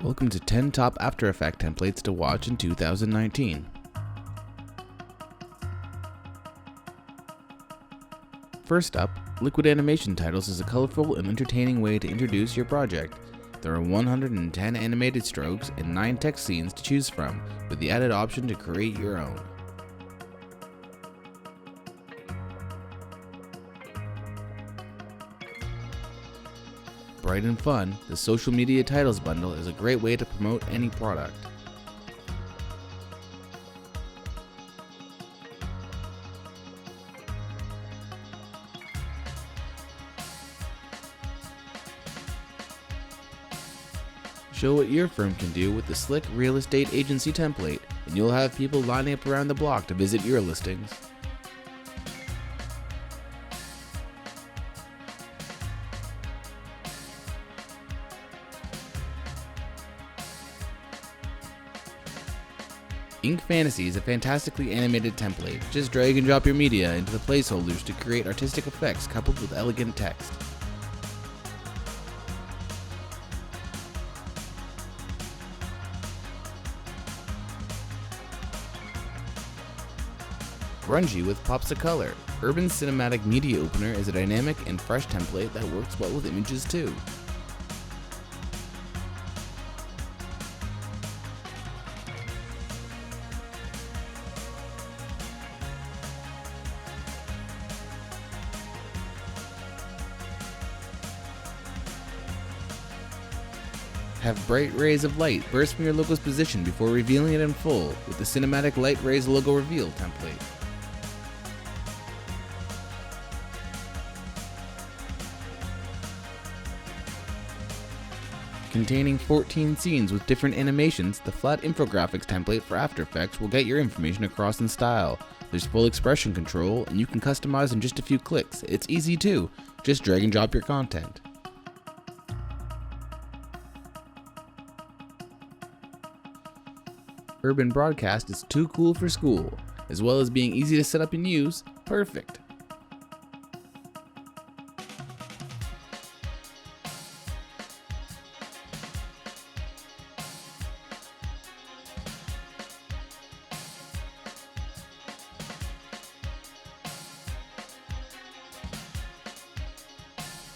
Welcome to 10 top After Effects templates to watch in 2019. First up, Liquid Animation Titles is a colorful and entertaining way to introduce your project. There are 110 animated strokes and 9 text scenes to choose from, with the added option to create your own. Bright and fun, the Social Media Titles Bundle is a great way to promote any product. Show what your firm can do with the slick real estate agency template, and you'll have people lining up around the block to visit your listings. Ink Fantasy is a fantastically animated template. Just drag and drop your media into the placeholders to create artistic effects coupled with elegant text. Grungy with Pops of Color. Urban Cinematic Media Opener is a dynamic and fresh template that works well with images too. Have bright rays of light burst from your logo's position before revealing it in full with the Cinematic Light Rays Logo Reveal template. Containing 14 scenes with different animations, the flat infographics template for After Effects will get your information across in style. There's full expression control, and you can customize in just a few clicks. It's easy too. Just drag and drop your content. Urban Broadcast is too cool for school, as well as being easy to set up and use. Perfect.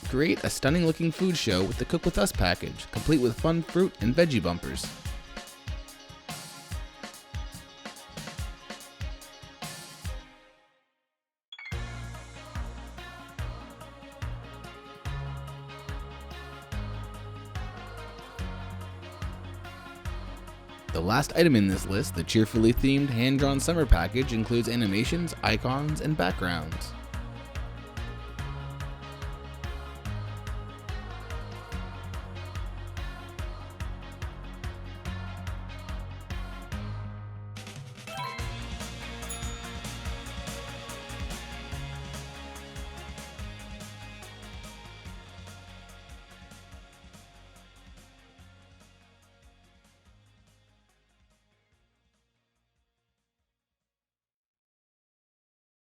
Create a stunning looking food show with the Cook With Us package, complete with fun fruit and veggie bumpers. The last item in this list, the cheerfully themed hand-drawn summer package, includes animations, icons, and backgrounds.